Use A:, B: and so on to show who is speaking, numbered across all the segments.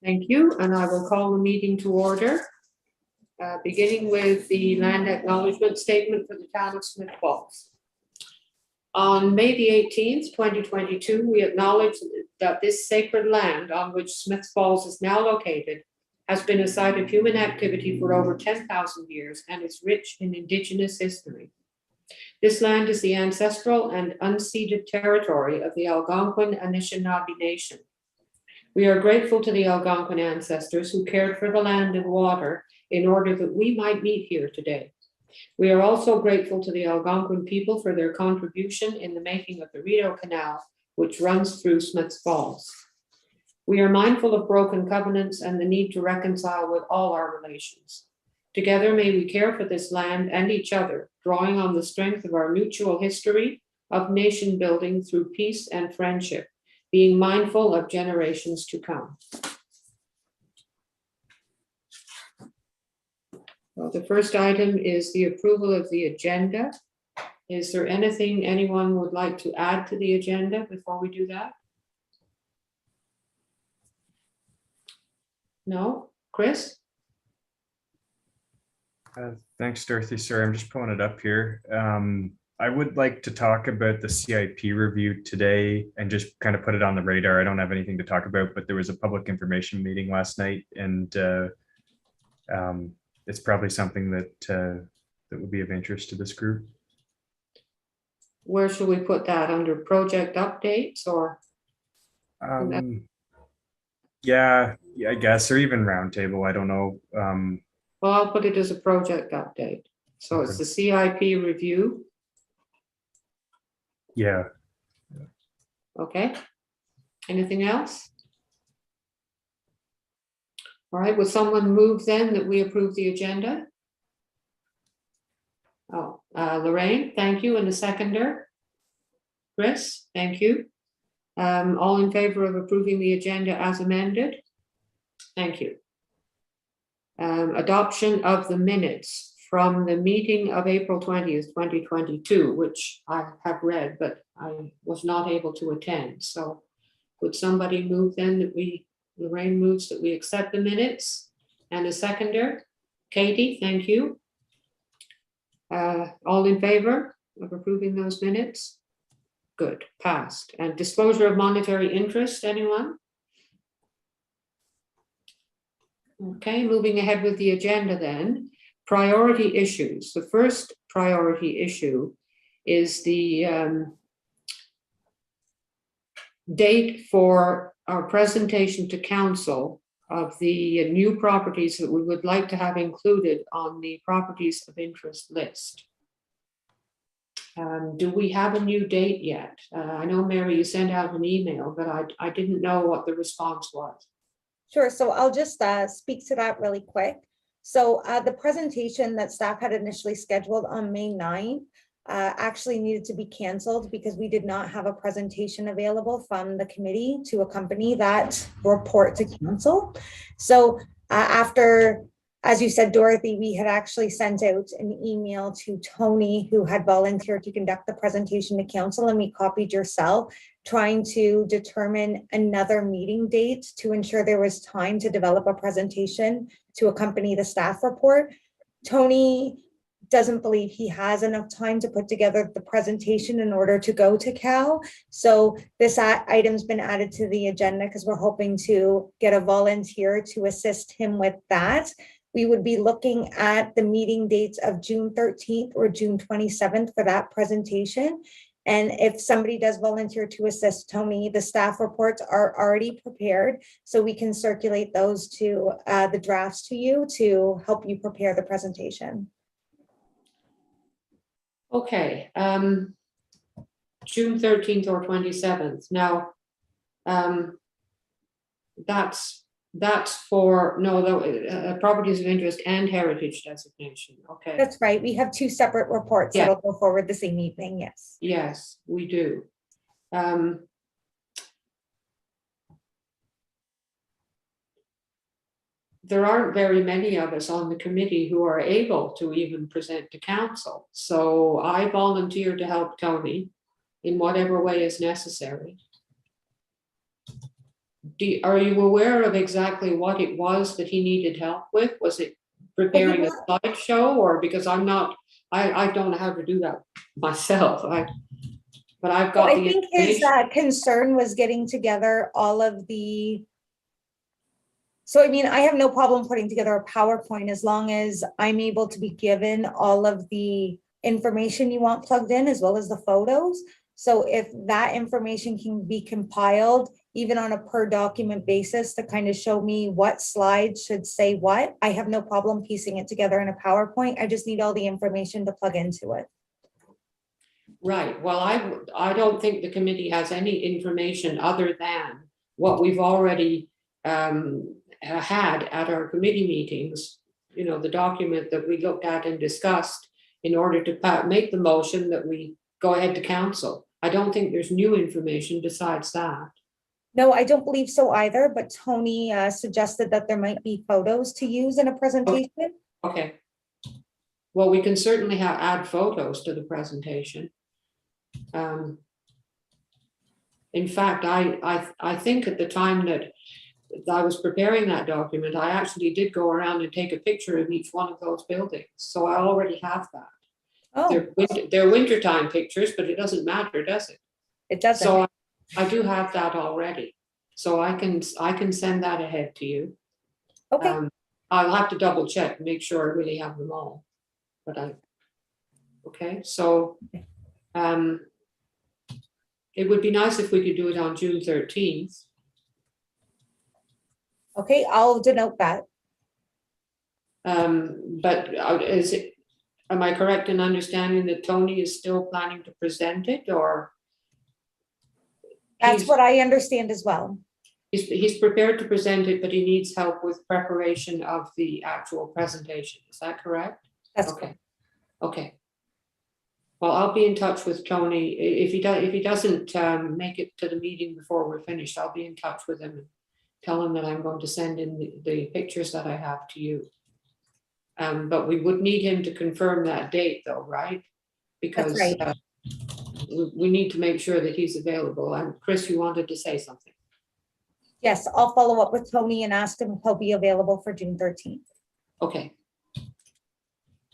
A: Thank you, and I will call the meeting to order, beginning with the land acknowledgement statement for the town of Smith Falls. On May the 18th, 2022, we acknowledge that this sacred land on which Smith Falls is now located has been a site of human activity for over 10,000 years and is rich in Indigenous history. This land is the ancestral and unceded territory of the Algonquin Anishinaabe Nation. We are grateful to the Algonquin ancestors who cared for the land and water in order that we might meet here today. We are also grateful to the Algonquin people for their contribution in the making of the Rideau Canal, which runs through Smiths Falls. We are mindful of broken covenants and the need to reconcile with all our relations. Together, may we care for this land and each other, drawing on the strength of our mutual history of nation building through peace and friendship, being mindful of generations to come. Well, the first item is the approval of the agenda. Is there anything anyone would like to add to the agenda before we do that? No? Chris?
B: Thanks, Dorothy. Sorry, I'm just pulling it up here. I would like to talk about the CIP review today and just kind of put it on the radar. I don't have anything to talk about, but there was a public information meeting last night, and it's probably something that that would be of interest to this group.
A: Where should we put that? Under project updates or?
B: Yeah, I guess, or even roundtable. I don't know.
A: Well, I'll put it as a project update. So
B: Okay.
A: it's the CIP review.
B: Yeah.
A: Okay. Anything else? All right, would someone move then that we approve the agenda? Oh, Lorraine, thank you. And the seconder? Chris, thank you. All in favor of approving the agenda as amended? Thank you. Adoption of the minutes from the meeting of April 20th, 2022, which I have read, but I was not able to attend. So would somebody move then that Lorraine moves that we accept the minutes, and a seconder? Katie, thank you. All in favor of approving those minutes? Good, passed. And disclosure of monetary interest, anyone? Okay, moving ahead with the agenda then. Priority issues. The first priority issue is the date for our presentation to council of the new properties that we would like to have included on the properties of interest list. Do we have a new date yet? I know, Mary, you sent out an email, but I didn't know what the response was.
C: Sure, so I'll just speak to that really quick. So the presentation that staff had initially scheduled on May 9th actually needed to be canceled because we did not have a presentation available from the committee to accompany that report to council. So after, as you said, Dorothy, we had actually sent out an email to Tony, who had volunteered to conduct the presentation to council, and we copied yourself, trying to determine another meeting date to ensure there was time to develop a presentation to accompany the staff report. Tony doesn't believe he has enough time to put together the presentation in order to go to Cal. So this item's been added to the agenda because we're hoping to get a volunteer to assist him with that. We would be looking at the meeting dates of June 13th or June 27th for that presentation. And if somebody does volunteer to assist Tony, the staff reports are already prepared, so we can circulate those to the drafts to you to help you prepare the presentation.
A: Okay, June 13th or 27th. Now, that's for, no, properties of interest and heritage designation. Okay.
C: That's right. We have two separate reports that'll go forward the same evening. Yes.
A: Yes, we do. There aren't very many of us on the committee who are able to even present to council. So I volunteer to help Tony in whatever way is necessary. Are you aware of exactly what it was that he needed help with? Was it preparing a slideshow, or because I'm not, I don't know how to do that myself. But I've
C: Well,
A: got
C: I
A: the
C: think his
A: information.
C: concern was getting together all of the. So I mean, I have no problem putting together a PowerPoint as long as I'm able to be given all of the information you want plugged in as well as the photos. So if that information can be compiled, even on a per document basis to kind of show me what slides should say what, I have no problem piecing it together in a PowerPoint. I just need all the information to plug into it.
A: Right, well, I don't think the committee has any information other than what we've already had at our committee meetings. You know, the document that we looked at and discussed in order to make the motion that we go ahead to council. I don't think there's new information besides that.
C: No, I don't believe so either, but Tony suggested that there might be photos to use in a presentation.
A: Okay. Well, we can certainly add photos to the presentation. In fact, I think at the time that I was preparing that document, I actually did go around and take a picture of each one of those buildings. So I already have that.
C: Oh,
A: They're wintertime pictures, but it doesn't matter, does it?
C: it doesn't.
A: So I do have that already. So I can send that ahead to you.
C: Okay,
A: I'll have to double check and make sure I really have them all. But okay, so it would be nice if we could do it on June 13th.
C: okay, I'll denote that.
A: But am I correct in understanding that Tony is still planning to present it, or?
C: That's what I understand as well.
A: He's prepared to present it, but he needs help with preparation of the actual presentation. Is that correct?
C: That's
A: Okay.
C: correct.
A: Okay. Well, I'll be in touch with Tony. If he doesn't make it to the meeting before we're finished, I'll be in touch with him and tell him that I'm going to send in the pictures that I have to you. But we would need him to confirm that date though, right? Because
C: That's right.
A: we need to make sure that he's available. And Chris, you wanted to say something?
C: Yes, I'll follow up with Tony and ask him if he'll be available for June 13th.
A: Okay.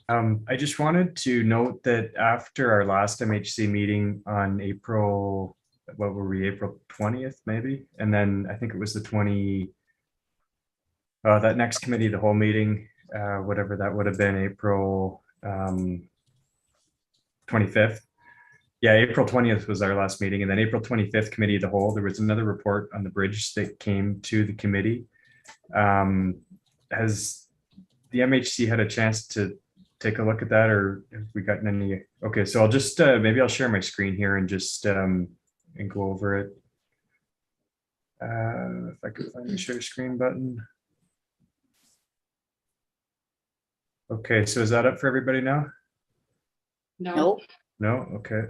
B: I just wanted to note that after our last MHC meeting on April, what were we, April 20th maybe? And then I think it was the that next committee, the whole meeting, whatever that would have been, April 25th. Yeah, April 20th was our last meeting. And then April 25th, committee of the whole, there was another report on the bridge that came to the committee. Has the MHC had a chance to take a look at that, or have we gotten any? Okay, so I'll just maybe I'll share my screen here and just and go over it. If I could find the share screen button. Okay, so is that up for everybody now?
A: No.
B: No, okay.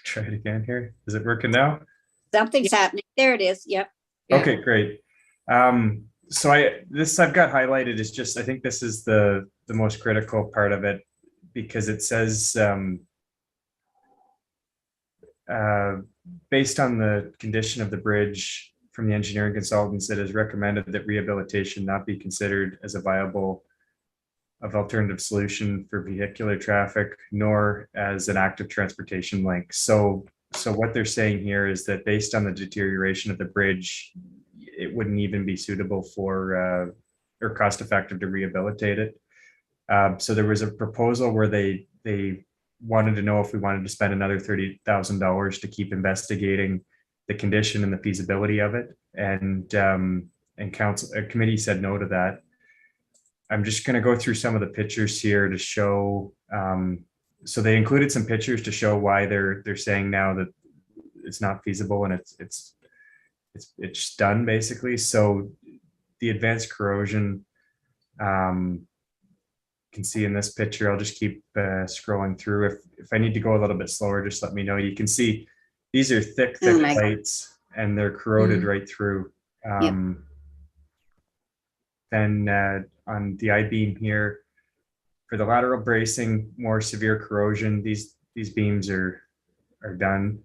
B: Try it again here. Is it working now?
D: Something's happening. There it is. Yep.
A: Yeah.
B: Okay, great. So I've got highlighted is just, I think this is the most critical part of it, because it says based on the condition of the bridge from the engineering consultants, it is recommended that rehabilitation not be considered as a viable alternative solution for vehicular traffic, nor as an active transportation link. So what they're saying here is that based on the deterioration of the bridge, it wouldn't even be suitable for or cost effective to rehabilitate it. So there was a proposal where they wanted to know if we wanted to spend another $30,000 to keep investigating the condition and the feasibility of it. And committee said no to that. I'm just going to go through some of the pictures here to show. So they included some pictures to show why they're saying now that it's not feasible and it's done basically. So the advanced corrosion, you can see in this picture. I'll just keep scrolling through. If I need to go a little bit slower, just let me know. You can see these are thick plates and they're corroded right through. Then on the I-beam here, for the lateral bracing, more severe corrosion, these beams are done.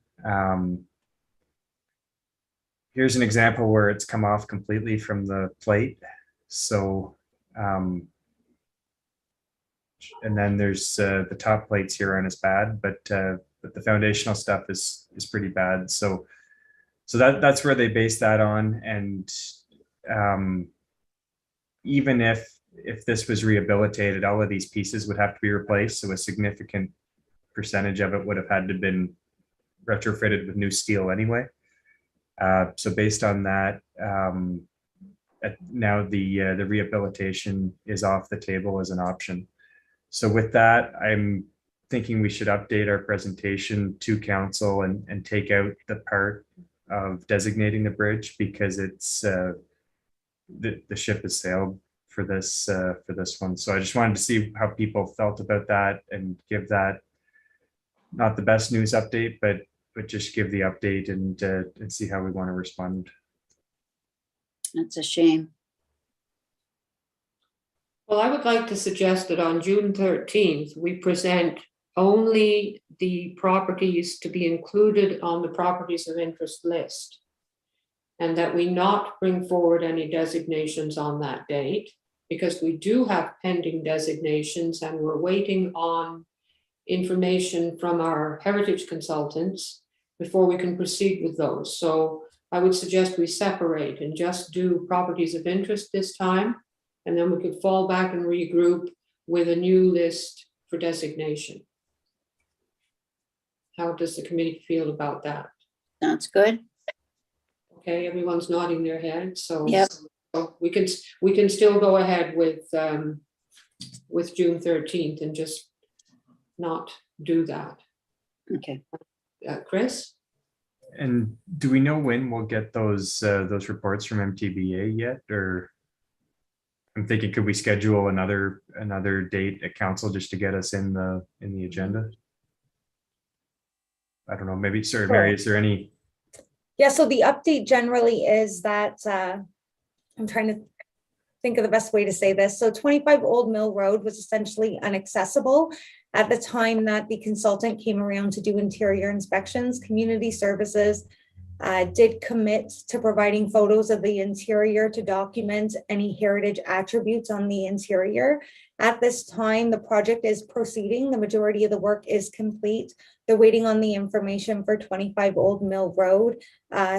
B: here's an example where it's come off completely from the plate. So, and then there's the top plates here aren't as bad, but the foundational stuff is pretty bad. So that's where they base that on. And even if this was rehabilitated, all of these pieces would have to be replaced. So a significant percentage of it would have had to been retrofitted with new steel anyway. So based on that, now the rehabilitation is off the table as an option. So with that, I'm thinking we should update our presentation to council and take out the part of designating the bridge, because it's the ship has sailed for this one. So I just wanted to see how people felt about that and give that, not the best news update, but just give the update and see how we want to respond.
D: That's a shame.
A: Well, I would like to suggest that on June 13th, we present only the properties to be included on the properties of interest list, and that we not bring forward any designations on that date, because we do have pending designations and we're waiting on information from our heritage consultants before we can proceed with those. So I would suggest we separate and just do properties of interest this time, and then we could fall back and regroup with a new list for designation. How does the committee feel about that?
D: Sounds good.
A: Okay, everyone's nodding their head, so.
D: Yep.
A: So we can still go ahead with June 13th and just not do that.
D: Okay.
A: Chris?
B: And do we know when we'll get those reports from MTBA yet? Or I'm thinking, could we schedule another date at council just to get us in the agenda? I don't know, maybe, sorry, Mary, is there any?
C: Yeah, so the update generally is that, I'm trying to think of the best way to say this. So 25 Old Mill Road was essentially inaccessible at the time that the consultant came around to do interior inspections. Community Services did commit to providing photos of the interior to document any heritage attributes on the interior. At this time, the project is proceeding. The majority of the work is complete. They're waiting on the information for 25 Old Mill Road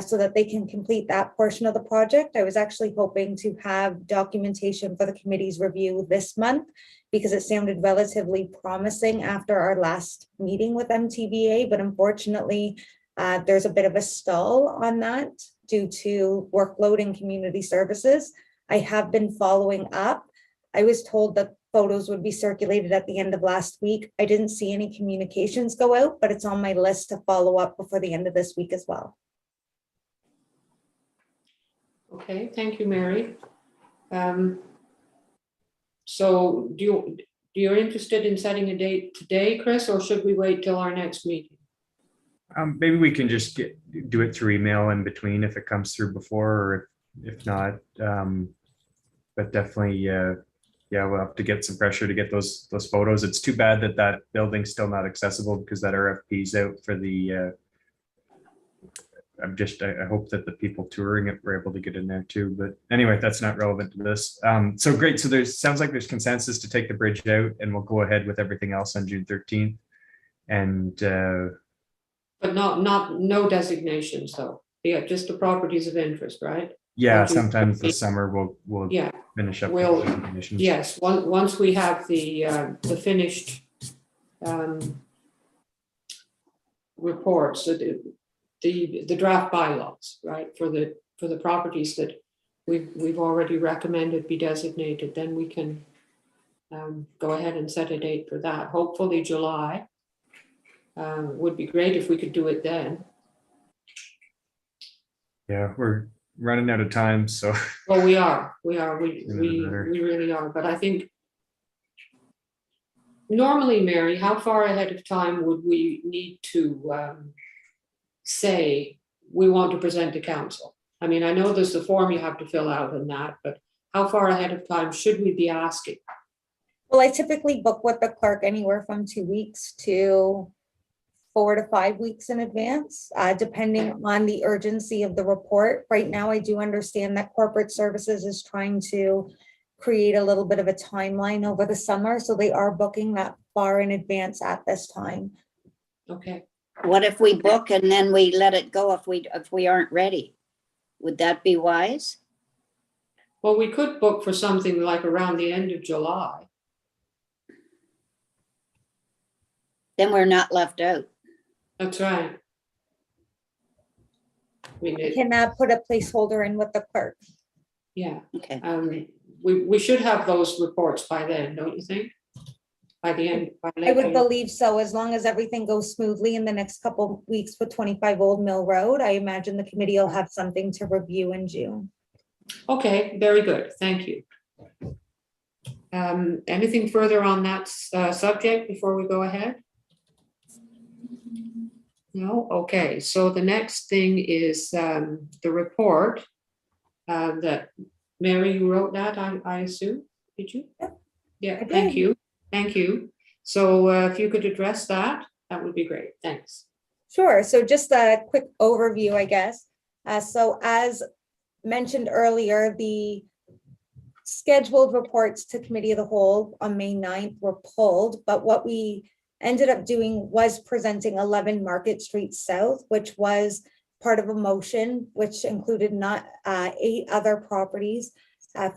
C: so that they can complete that portion of the project. I was actually hoping to have documentation for the committee's review this month, because it sounded relatively promising after our last meeting with MTBA, but unfortunately, there's a bit of a stall on that due to workload in community services. I have been following up. I was told that photos would be circulated at the end of last week. I didn't see any communications go out, but it's on my list to follow up before the end of this week as well.
A: Okay, thank you, Mary. So you're interested in setting a date today, Chris, or should we wait till our next meeting?
B: Maybe we can just do it through email in between if it comes through before, or if not. But definitely, yeah, we'll have to get some pressure to get those photos. It's too bad that building's still not accessible, because that RFP's out for the. I hope that the people touring it were able to get in there too. But anyway, that's not relevant to this. So great. So sounds like there's consensus to take the bridge out, and we'll go ahead with everything else on June 13th. And
A: but no designations though. Yeah, just the properties of interest, right?
B: yeah, sometimes this summer we'll
A: yeah
B: finish up.
A: We'll,
B: the designations.
A: yes, once we have the finished reports, so the draft bylaws, right, for the properties that we've already recommended be designated, then we can go ahead and set a date for that. Hopefully July. Would be great if we could do it then.
B: Yeah, we're running out of time, so.
A: Well, we really are. But I think normally, Mary, how far ahead of time would we need to say we want to present to council? I mean, I know there's the form you have to fill out and that, but how far ahead of time should we be asking?
C: Well, I typically book with the clerk anywhere from 2 weeks to 4 to 5 weeks in advance, depending on the urgency of the report. Right now, I do understand that corporate services is trying to create a little bit of a timeline over the summer, so they are booking that far in advance at this time.
A: Okay.
D: What if we book and then we let it go if we aren't ready? Would that be wise?
A: Well, we could book for something like around the end of July.
D: Then we're not left out.
A: That's right.
C: I can put a placeholder in with the clerk.
A: Yeah,
D: Okay.
A: we should have those reports by then, don't you think? By the end. By
C: I
A: late
C: would
A: July.
C: believe so, as long as everything goes smoothly in the next couple weeks with 25 Old Mill Road. I imagine the committee will have something to review in June.
A: Okay, very good, thank you. Anything further on that subject before we go ahead? No, okay, so the next thing is the report that Mary, you wrote that, I assume, did you? Yeah,
C: I
A: thank
C: did.
A: you, thank you. So if you could address that, that would be great, thanks.
C: Sure, so just a quick overview, I guess. So as mentioned earlier, the scheduled reports to Committee of the Whole on May 9th were pulled, but what we ended up doing was presenting 11 Market Street South, which was part of a motion, which included not 8 other properties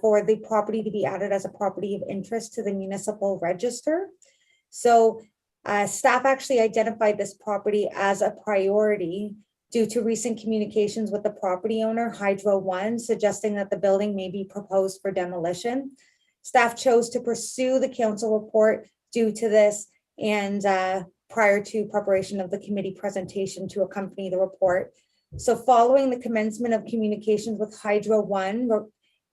C: for the property to be added as a property of interest to the municipal register. So staff actually identified this property as a priority due to recent communications with the property owner, Hydro One, suggesting that the building may be proposed for demolition. Staff chose to pursue the council report due to this and prior to preparation of the committee presentation to accompany the report. So following the commencement of communications with Hydro One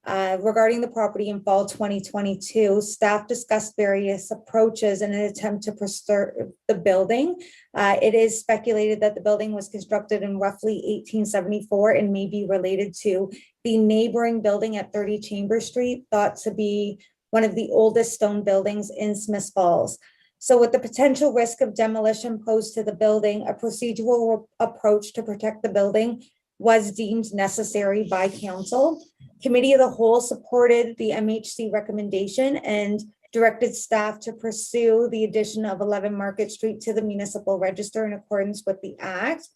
C: regarding the property in fall 2022, staff discussed various approaches in an attempt to preserve the building. It is speculated that the building was constructed in roughly 1874 and may be related to the neighboring building at 30 Chamber Street, thought to be one of the oldest stone buildings in Smiths Falls. So with the potential risk of demolition posed to the building, a procedural approach to protect the building was deemed necessary by council. Committee of the Whole supported the MHC recommendation and directed staff to pursue the addition of 11 Market Street to the municipal register in accordance with the act.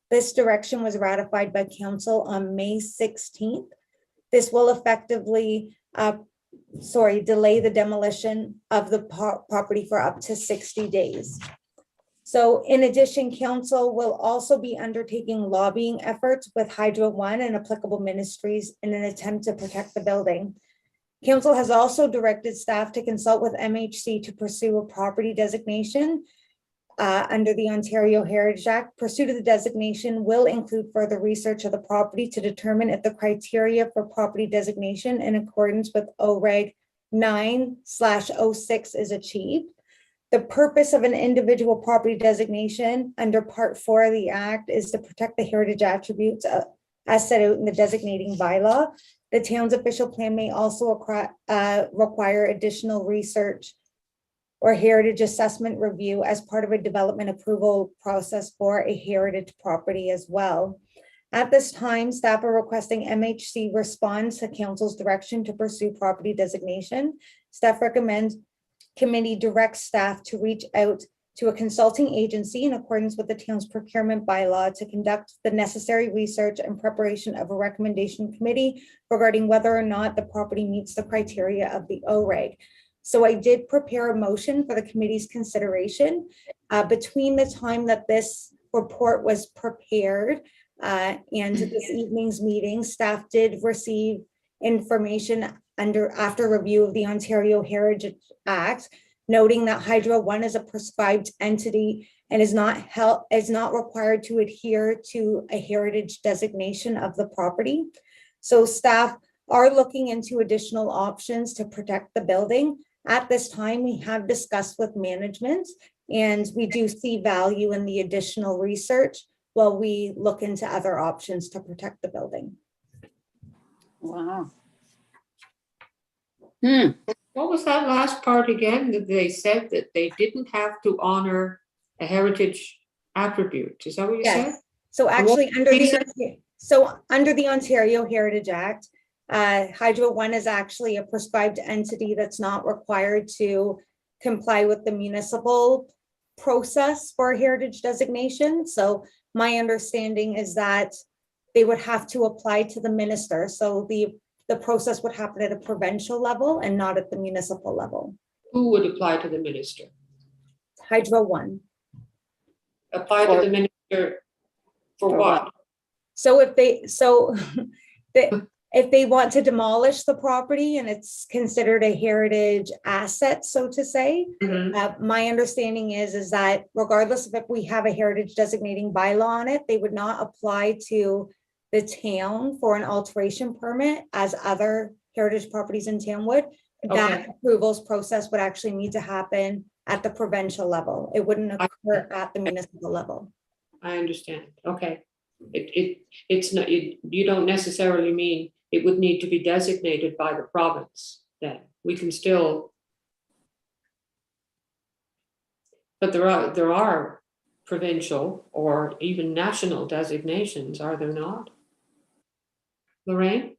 C: This direction was ratified by council on May 16th. This will effectively delay the demolition of the property for up to 60 days. So in addition, council will also be undertaking lobbying efforts with Hydro One and applicable ministries in an attempt to protect the building. Council has also directed staff to consult with MHC to pursue a property designation under the Ontario Heritage Act. Pursuit of the designation will include further research of the property to determine if the criteria for property designation in accordance with OREG 9/06 is achieved. The purpose of an individual property designation under Part 4 of the Act is to protect the heritage attributes as set out in the designating bylaw. The town's official plan may also require additional research or heritage assessment review as part of a development approval process for a heritage property as well. At this time, staff are requesting MHC respond to council's direction to pursue property designation. Staff recommends committee directs staff to reach out to a consulting agency in accordance with the town's procurement bylaw to conduct the necessary research and preparation of a recommendation committee regarding whether or not the property meets the criteria of the OREG. So I did prepare a motion for the committee's consideration. Between the time that this report was prepared and this evening's meeting, staff did receive information after review of the Ontario Heritage Act, noting that Hydro One is a prescribed entity and is not required to adhere to a heritage designation of the property. So staff are looking into additional options to protect the building. At this time, we have discussed with management and we do see value in the additional research while we look into other options to protect the building.
D: Wow.
A: What was that last part again? That they said that they didn't have to honor a heritage attribute. Is that what you said?
C: Yes, so actually,
A: reason?
C: under the Ontario Heritage Act, Hydro One is actually a prescribed entity that's not required to comply with the municipal process for heritage designation. So my understanding is that they would have to apply to the minister. So the process would happen at a provincial level and not at the municipal level.
A: Who would apply to the minister?
C: Hydro One.
A: Apply to the minister for what?
C: So if they, if they want to demolish the property and it's considered a heritage asset, so to say, my understanding is that regardless of if we have a heritage designating bylaw on it, they would not apply to the town for an alteration permit as other heritage properties in town would. That approvals process would actually need to happen at the provincial level. It wouldn't occur at the municipal level.
A: I understand. Okay. It's not, you don't necessarily mean it would need to be designated by the province then. We can still, but there are provincial or even national designations, are there not? Lorraine?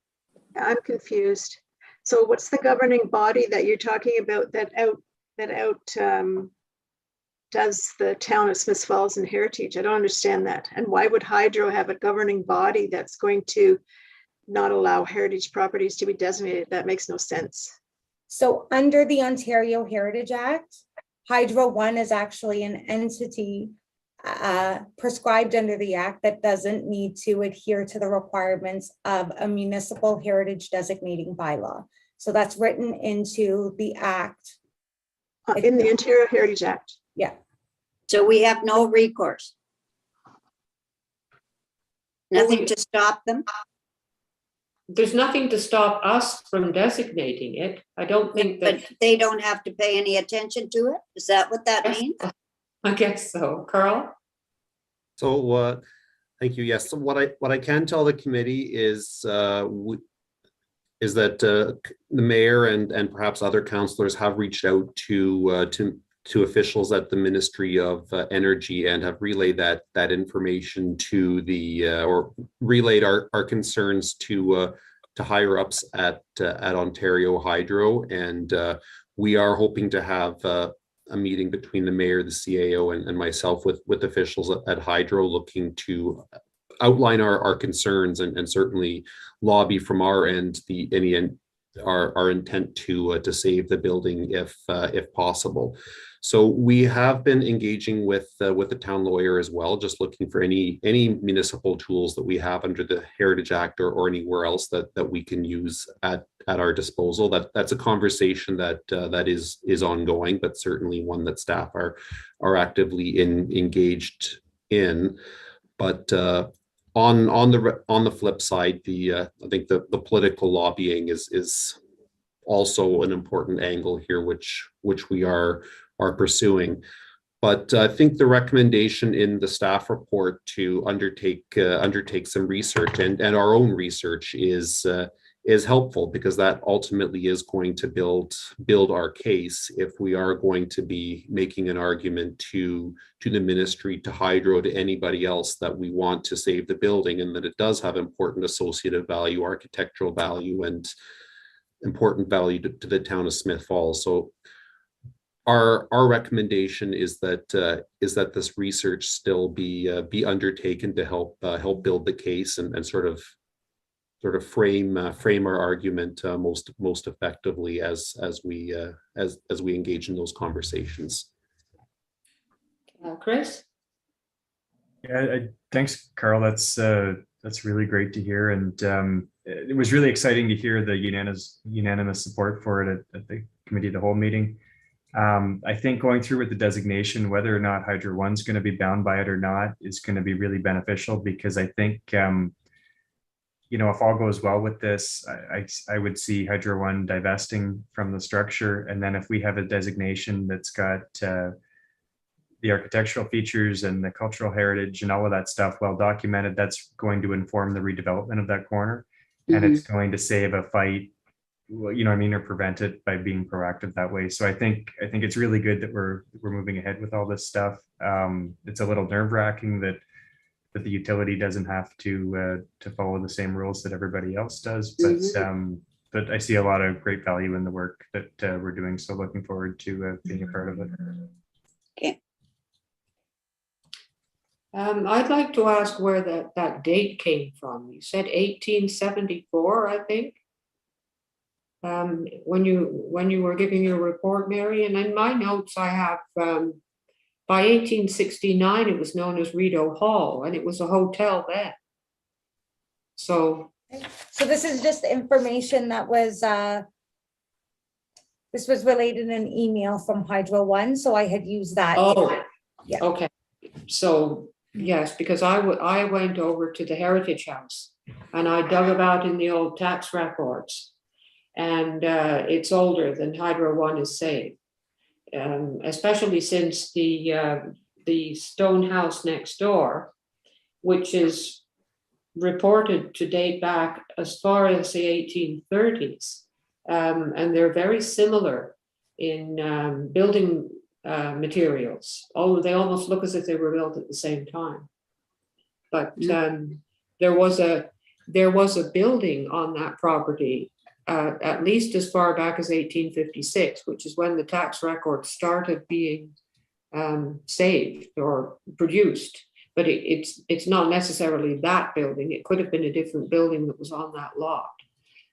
E: I'm confused. So what's the governing body that you're talking about that does the town of Smiths Falls and heritage? I don't understand that. And why would Hydro have a governing body that's going to not allow heritage properties to be designated? That makes no sense.
C: So under the Ontario Heritage Act, Hydro One is actually an entity prescribed under the act that doesn't need to adhere to the requirements of a municipal heritage designating bylaw. So that's written into the act.
E: In the Ontario Heritage Act.
C: Yeah.
D: So we have no recourse. Nothing to stop them.
A: There's nothing to stop us from designating it. I don't think that.
D: But they don't have to pay any attention to it? Is that what that means?
A: I guess so. Carl?
F: So thank you. Yes. So what I can tell the committee is that the mayor and perhaps other councillors have reached out to officials at the Ministry of Energy and have relayed that information to the or relayed our concerns to higher ups at Ontario Hydro, and we are hoping to have a meeting between the mayor, the CAO, and myself with officials at Hydro, looking to outline our concerns and certainly lobby from our end our intent to save the building if possible. So we have been engaging with the town lawyer as well, just looking for any municipal tools that we have under the Heritage Act or anywhere else that we can use at our disposal. That's a conversation that is ongoing, but certainly one that staff are actively engaged in. But on the flip side, I think the political lobbying is also an important angle here, which we are pursuing. But I think the recommendation in the staff report to undertake some research and our own research is helpful, because that ultimately is going to build our case if we are going to be making an argument to the ministry, to Hydro, to anybody else that we want to save the building, and that it does have important associative value, architectural value, and important value to the town of Smith Falls. So our recommendation is that this research still be undertaken to help build the case and sort of frame our argument most effectively as we engage in those conversations.
A: Chris?
B: Yeah, thanks, Carl. That's really great to hear, and it was really exciting to hear the unanimous support for it at the committee of the whole meeting. I think going through with the designation, whether or not Hydro One's going to be bound by it or not, is going to be really beneficial, because I think if all goes well with this, I would see Hydro One divesting from the structure, and then if we have a designation that's got the architectural features and the cultural heritage and all of that stuff well documented, that's going to inform the redevelopment of that corner. And it's going to save a fight well, you know what I mean, or prevent it by being proactive that way. So I think it's really good that we're moving ahead with all this stuff. It's a little nerve wracking that the utility doesn't have to follow the same rules that everybody else does, but I see a lot of great value in the work that we're doing. So looking forward to being a part of it.
D: Okay.
A: I'd like to ask where that date came from. You said 1874, I think. When you were giving your report, Mary, and in my notes I have by 1869 it was known as Rideau Hall, and it was a hotel then. So
C: this is just information that was, this was related in an email from Hydro One, so I had used that. Yeah.
A: Okay, so yes, because I went over to the Heritage House and I dug about in the old tax records, and it's older than Hydro One is saying, especially since the stone house next door, which is reported to date back as far as the 1830s, and they're very similar in building materials, although they almost look as if they were built at the same time. But there was a building on that property at least as far back as 1856, which is when the tax records started being saved or produced. But it's not necessarily that building. It could have been a different building that was on that lot.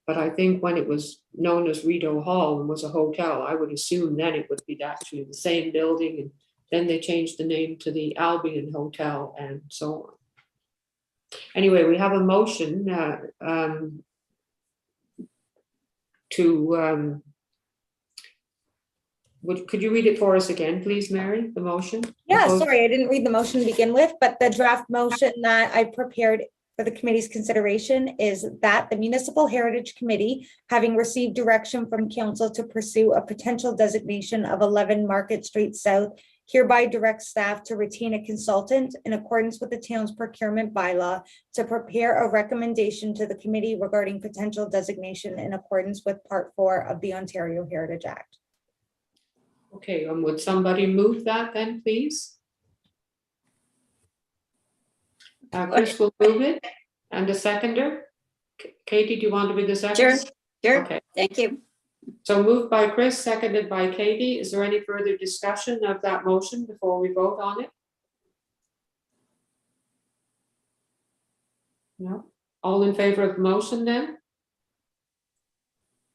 A: But I think when it was known as Rideau Hall and was a hotel, I would assume then it would be actually the same building. And then they changed the name to the Albion Hotel and so on. Anyway, we have a motion could you read it for us again, please, Mary, the motion?
C: Yeah, sorry, I didn't read the motion to begin with, but the draft motion that I prepared for the committee's consideration is that the Municipal Heritage Committee, having received direction from council to pursue a potential designation of 11 Market Street South, hereby directs staff to retain a consultant in accordance with the town's procurement bylaw to prepare a recommendation to the committee regarding potential designation in accordance with Part 4 of the Ontario Heritage Act.
A: Okay, would somebody move that then, please? Chris will move it, and the seconder. Katie, do you want to be the second?
D: Sure.
A: Okay.
D: Thank you.
A: So moved by Chris, seconded by Katie. Is there any further discussion of that motion before we vote on it? No? All in favor of the motion then?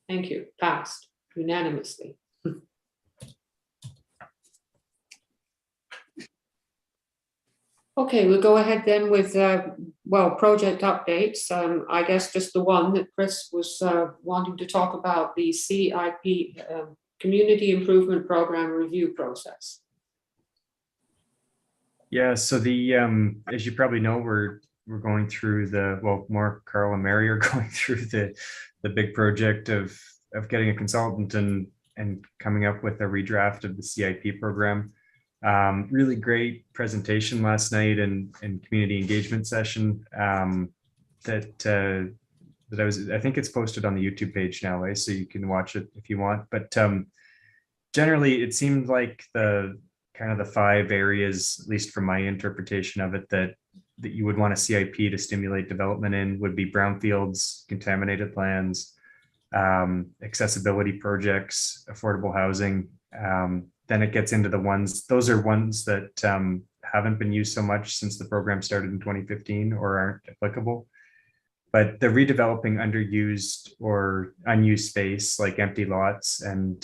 A: Thank you. Passed unanimously. Okay, we'll go ahead then with, project updates. I guess just the one that Chris was wanting to talk about, the CIP, Community Improvement Program Review Process.
B: Yeah, so the as you probably know, we're going through more Carl and Mary are going through the big project of getting a consultant and coming up with a redraft of the CIP program. Really great presentation last night and community engagement session that I think it's posted on the YouTube page now, so you can watch it if you want. But generally, it seemed like the 5 areas, at least from my interpretation of it, that you would want a CIP to stimulate development in would be brownfields, contaminated lands, accessibility projects, affordable housing. Then it gets into those are ones that haven't been used so much since the program started in 2015 or aren't applicable. But the redeveloping underused or unused space, like empty lots and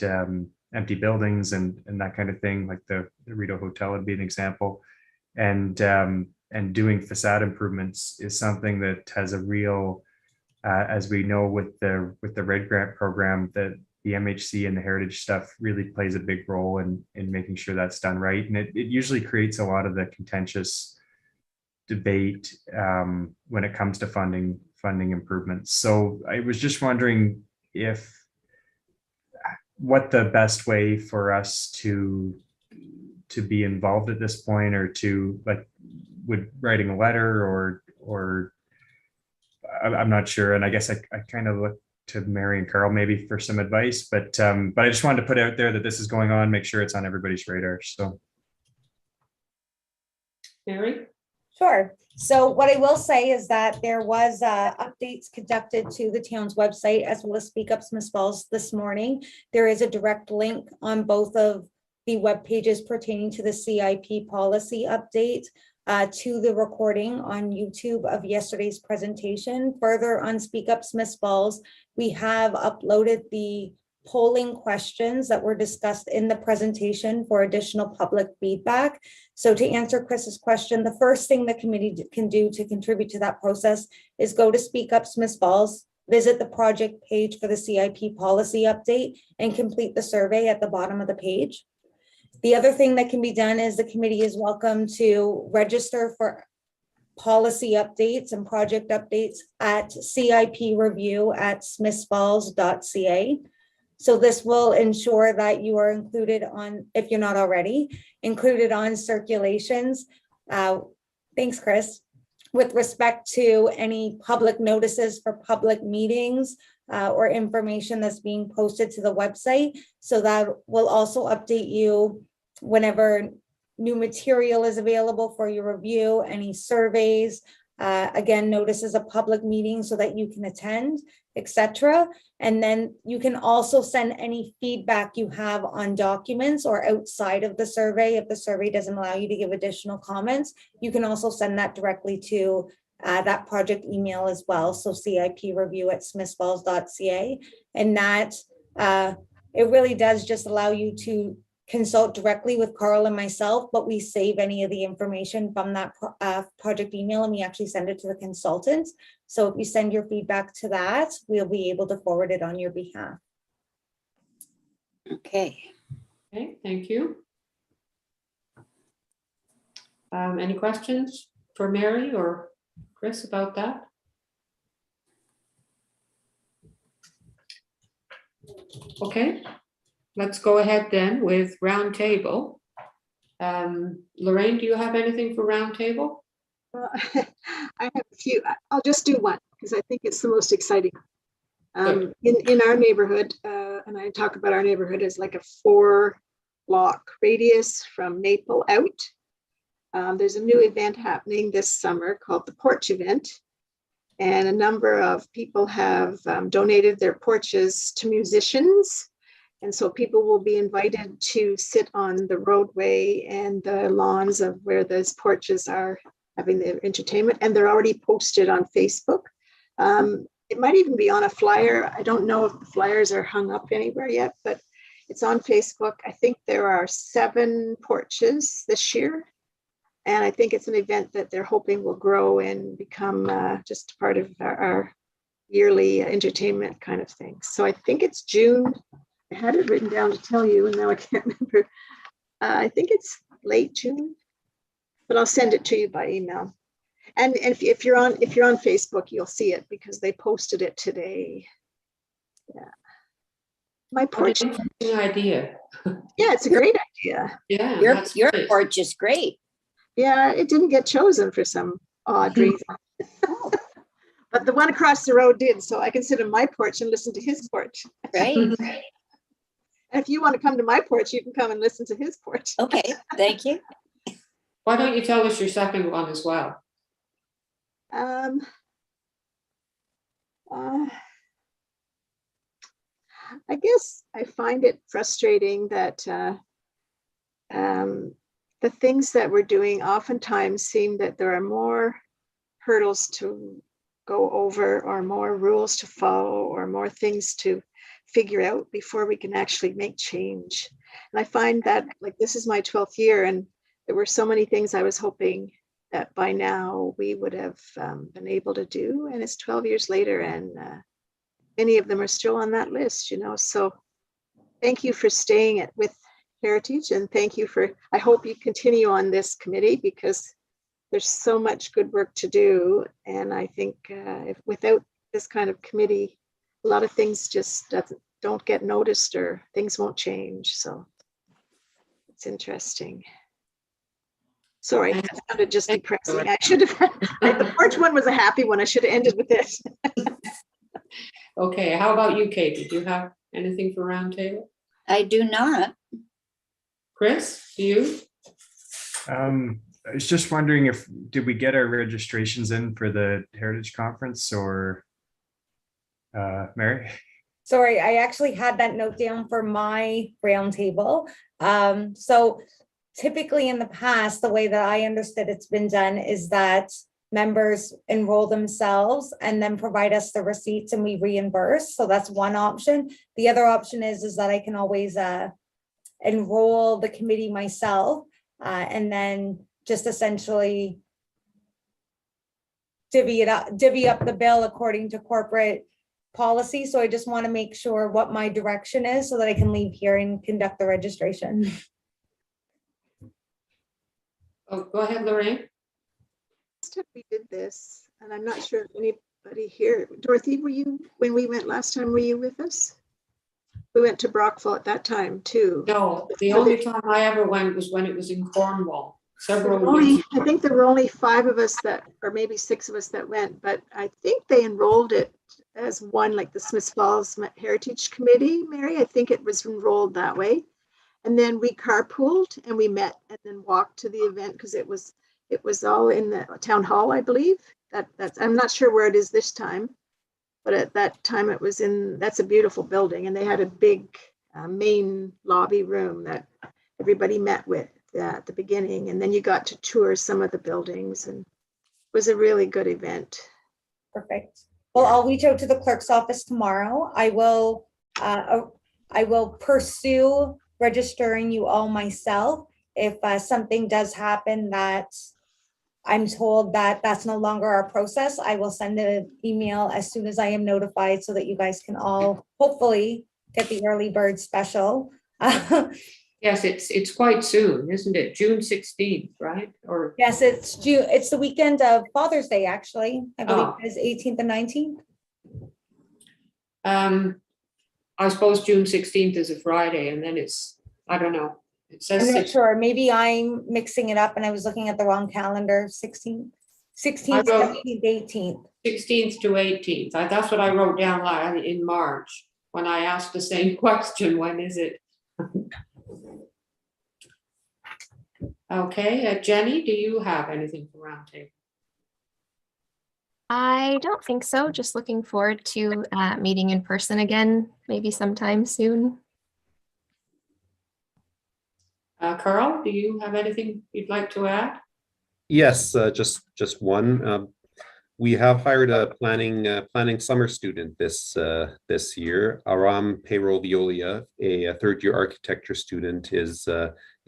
B: empty buildings and that kind of thing, like the Rideau Hotel would be an example. And doing facade improvements is something that has a real, as we know with the RED grant program, that the MHC and the heritage stuff really plays a big role in making sure that's done right. And it usually creates a lot of the contentious debate when it comes to funding improvements. So I was just wondering what the best way for us to be involved at this point, or to would writing a letter or I'm not sure. And I guess I kind of looked to Mary and Carl maybe for some advice, but I just wanted to put out there that this is going on, make sure it's on everybody's radar. So.
A: Mary?
C: Sure. So what I will say is that there was updates conducted to the town's website as well as Speak Up Smith Falls this morning. There is a direct link on both of the web pages pertaining to the CIP policy update to the recording on YouTube of yesterday's presentation. Further on Speak Up Smith Falls, we have uploaded the polling questions that were discussed in the presentation for additional public feedback. So to answer Chris's question, the first thing the committee can do to contribute to that process is go to Speak Up Smith Falls, visit the project page for the CIP policy update, and complete the survey at the bottom of the page. The other thing that can be done is the committee is welcome to register for policy updates and project updates at cipreview@smithsfalls.ca. So this will ensure that you are included on, if you're not already, included on circulations. Thanks, Chris. With respect to any public notices for public meetings or information that's being posted to the website. So that will also update you whenever new material is available for your review, any surveys, again, notices of public meetings so that you can attend, etc. And then you can also send any feedback you have on documents or outside of the survey. If the survey doesn't allow you to give additional comments, you can also send that directly to that project email as well. So cipreview@smithsfalls.ca. And that it really does just allow you to consult directly with Carl and myself, but we save any of the information from that project email and we actually send it to the consultant. So if you send your feedback to that, we'll be able to forward it on your behalf.
D: Okay.
A: Okay, thank you. Any questions for Mary or Chris about that? Okay. Let's go ahead then with roundtable. Lorraine, do you have anything for roundtable?
E: Well, I have a few. I'll just do one because I think it's the most exciting. In our neighborhood, and I talk about our neighborhood as like a 4-block radius from Maple out. There's a new event happening this summer called the Porch Event. And a number of people have donated their porches to musicians. And so people will be invited to sit on the roadway and the lawns of where those porches are having their entertainment. And they're already posted on Facebook. It might even be on a flyer. I don't know if the flyers are hung up anywhere yet, but it's on Facebook. I think there are 7 porches this year. And I think it's an event that they're hoping will grow and become just part of our yearly entertainment kind of thing. So I think it's June. I had it written down to tell you, and now I can't remember. I think it's late June, but I'll send it to you by email. And if you're on Facebook, you'll see it because they posted it today. Yeah, my porch.
A: Interesting idea.
E: Yeah, it's a great idea.
A: Yeah,
D: Your
A: that's great.
D: porch is great.
E: Yeah, it didn't get chosen for some odd reason. But the one across the road did, so I can sit on my porch and listen to his porch.
D: Right.
E: And if you want to come to my porch, you can come and listen to his porch.
D: Okay, thank you.
A: Why don't you tell us your second one as well?
E: I guess I find it frustrating that the things that we're doing oftentimes seem that there are more hurdles to go over or more rules to follow or more things to figure out before we can actually make change. And I find that like this is my 12th year and there were so many things I was hoping that by now we would have been able to do. And it's 12 years later and many of them are still on that list, you know. So thank you for staying with Heritage and thank you for, I hope you continue on this committee because there's so much good work to do. And I think if without this kind of committee, a lot of things just don't get noticed or things won't change. So it's interesting. Sorry, that sounded just depressing. I should have, the porch one was a happy one. I should have ended with this.
A: Okay, how about you, Katie? Do you have anything for roundtable?
D: I do not.
A: Chris, do you?
B: I was just wondering did we get our registrations in for the Heritage Conference or Mary?
C: Sorry, I actually had that note down for my roundtable. So typically in the past, the way that I understood it's been done is that members enroll themselves and then provide us the receipts and we reimburse. So that's one option. The other option is that I can always enroll the committee myself and then just essentially divvy up the bill according to corporate policy. So I just want to make sure what my direction is so that I can leave here and conduct the registration.
A: Oh, go ahead, Lorraine.
E: Last time we did this, and I'm not sure if anybody here, Dorothy, were you, when we went last time, were you with us? We went to Brockville at that time too.
A: No, the only time I ever went was when it was in Cornwall.
E: I think there were only 5 of us that, or maybe 6 of us that went, but I think they enrolled it as one, like the Smiths Falls Heritage Committee, Mary. I think it was enrolled that way. And then we carpooled and we met and then walked to the event because it was all in the town hall, I believe. That's I'm not sure where it is this time, but at that time it was that's a beautiful building, and they had a big main lobby room that everybody met with at the beginning, and then you got to tour some of the buildings, and it was a really good event.
C: Perfect. Well, I'll reach out to the clerk's office tomorrow. I will pursue registering you all myself. If something does happen that I'm told that that's no longer our process, I will send an email as soon as I am notified so that you guys can all hopefully get the early bird special.
A: Yes, it's quite soon, isn't it? June 16th, right? Or
C: Yes, it's June. It's the weekend of Father's Day, actually. I believe
A: Oh.
C: it is 18th and 19th.
A: I suppose June 16th is a Friday, and then I don't know. It says
C: I'm not sure. Maybe I'm mixing it up and I was looking at the wrong calendar. 16th, 17th, 18th.
A: 16th to 18th. That's what I wrote down in March when I asked the same question. When is it? Okay, Jenny, do you have anything for roundtable?
G: I don't think so. Just looking forward to meeting in person again, maybe sometime soon.
A: Carl, do you have anything you'd like to add?
F: Yes, just one. We have hired a planning summer student this year. Aram Payroviolia, a third-year architecture student, is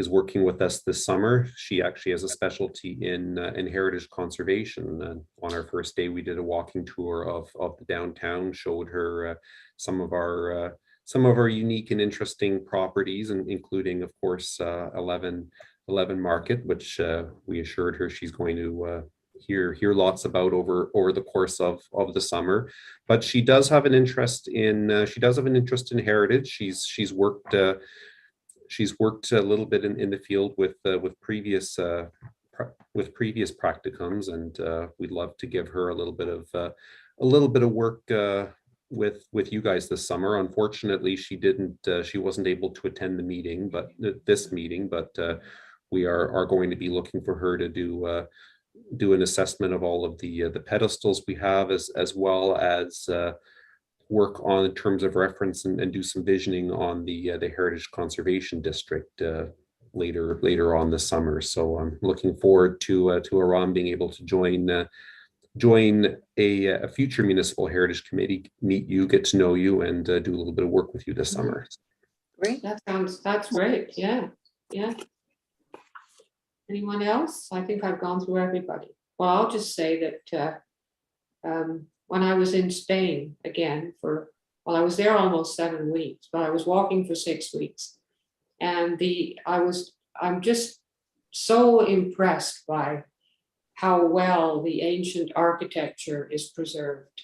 F: working with us this summer. She actually has a specialty in heritage conservation. And on our first day, we did a walking tour of the downtown, showed her some of our unique and interesting properties, and including, of course, 11 Market, which we assured her she's going to hear lots about over the course of the summer. But she does have an interest in heritage. She's worked a little bit in the field with previous practicums, and we'd love to give her a little bit of work with you guys this summer. Unfortunately, she wasn't able to attend this meeting, but we are going to be looking for her to do an assessment of all of the pedestals we have, as well as work on in terms of reference and do some visioning on the Heritage Conservation District later on this summer. So I'm looking forward to Aram being able to join a future municipal heritage committee, meet you, get to know you, and do a little bit of work with you this summer.
D: Great.
A: That's great. Yeah. Anyone else? I think I've gone through everybody. Well, I'll just say that when I was in Spain again I was there almost 7 weeks, but I was walking for 6 weeks, and I'm just so impressed by how well the ancient architecture is preserved.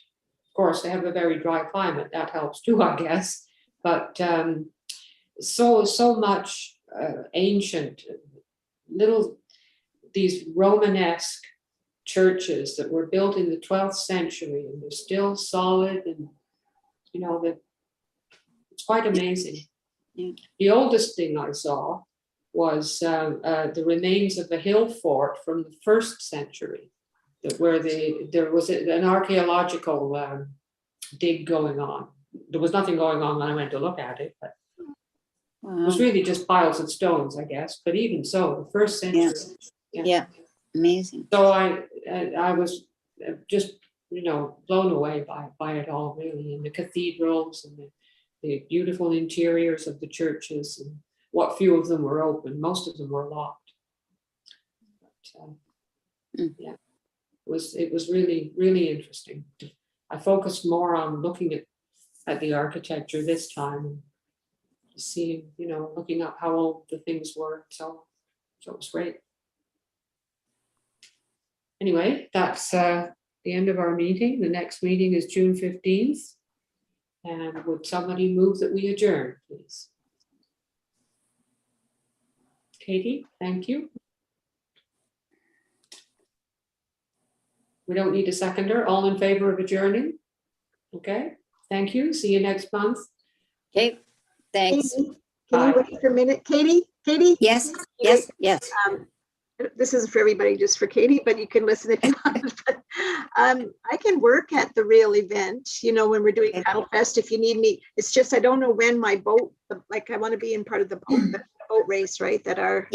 A: Of course, they have a very dry climate, that helps too, I guess. But so much ancient these Romanesque churches that were built in the 12th century, and they're still solid, and you know, it's quite amazing.
D: Yeah.
A: The oldest thing I saw was the remains of a hill fort from the 1st century, where there was an archaeological dig going on. There was nothing going on when I went to look at it, but it was
D: Wow.
A: really just piles of stones, I guess. But even so, the 1st century.
D: Yeah, amazing.
A: So I was just, you know, blown away by it all, really, and the cathedrals and the beautiful interiors of the churches, and what few of them were open. Most of them were locked. But, yeah, it was really, really interesting. I focused more on looking at the architecture this time, and seeing, you know, looking up how old the things were. So it was great. Anyway, that's the end of our meeting. The next meeting is June 15th. And would somebody move that we adjourn, please? Katie, thank you. We don't need a seconder. All in favor of adjourning? Okay, thank you. See you next month.
D: Okay, thanks.
E: Katie,
A: Bye.
E: can you wait for a minute? Katie?
D: Yes, yes, yes.
E: This isn't for everybody, just for Katie, but you can listen if you want. But, I can work at the real event, you know, when we're doing
D: Okay.
E: Paddle Fest, if you need me. It's just, I don't know when my boat, like I want to be in part of the boat race, right? That are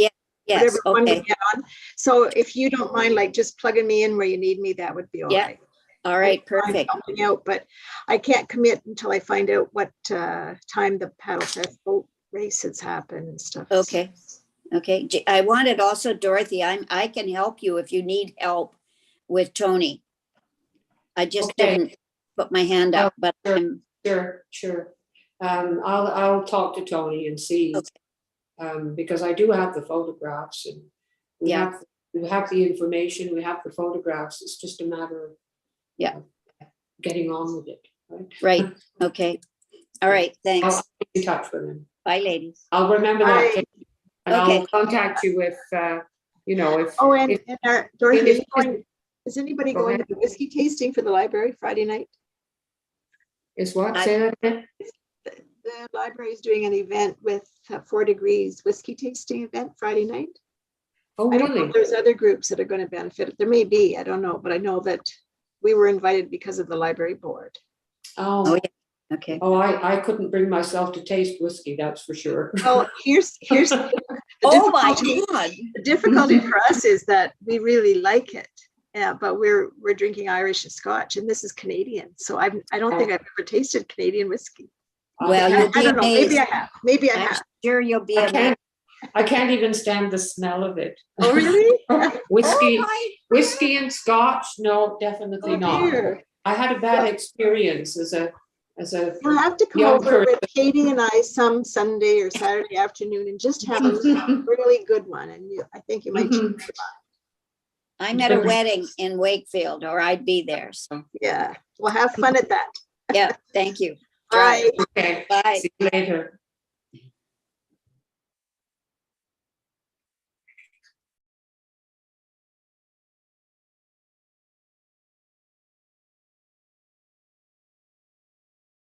D: Yes,
E: whatever one we
D: okay,
E: get on. So if you don't mind, like just plugging me in where you need me, that would be all
D: Yeah.
E: right.
D: all right,
E: I'm
D: perfect.
E: helping out, but I can't commit until I find out what time the Paddle Fest boat races happen and stuff.
D: Okay. Okay, I wanted also, Dorothy, I can help you if you need help with Tony. I just
A: Okay.
D: didn't put my hand up, but
A: sure. Sure. I'll talk to Tony and see.
D: Okay.
A: Because I do have the photographs, and we
D: Yeah.
A: have the information, we have the photographs. It's just a matter of
D: Yeah.
A: getting on with it. Right.
D: right, okay. All right, thanks.
A: I'll be in touch with him.
D: Bye, ladies.
A: I'll remember that.
E: Bye.
A: Kate, and
D: Okay.
A: I'll contact you if you know, if.
E: Oh, and Dorothy, are you
A: if-
E: going, is anybody
A: Go
E: going
A: ahead.
E: to the whiskey tasting for the library Friday night?
A: Is what?
D: I-
A: Say that again?
E: The library is doing an event with 4 Degrees whiskey tasting event Friday night.
A: Oh,
E: I don't know
A: really?
E: if there's other groups that are going to benefit. There may be, I don't know, but I know that we were invited because of the library board.
D: Oh,
A: Oh,
D: yeah. Okay,
A: oh, I couldn't bring myself to taste whiskey, that's for sure.
E: Well, here's the
D: oh my
E: difficulty.
D: God.
E: The difficulty for us is that we really like it. Yeah, but we're drinking Irish and Scotch, and this is Canadian. So I don't think I've ever tasted Canadian whiskey.
D: Well,
E: I
D: you'll be
E: don't know. Maybe I
D: amazed.
E: have. Maybe I
D: I'm
E: have.
D: sure you'll be
A: I
D: amazed.
A: can't even stand the smell of it.
E: Oh, really?
A: Whiskey,
D: Oh, my-
A: whiskey and Scotch? No, definitely
E: Oh,
A: not.
E: dear.
A: I had a bad experience as a
E: You'll have to come
A: young
E: over with
A: person.
E: Katie and I some Sunday or Saturday afternoon and just have a really good one. And I think you might.
A: Mhm.
D: I'm at a wedding in Wakefield, or I'd be there, so,
E: Yeah. Well, have fun at that.
D: yeah, thank you.
E: Bye.
A: Okay,
D: Bye.
A: see you later.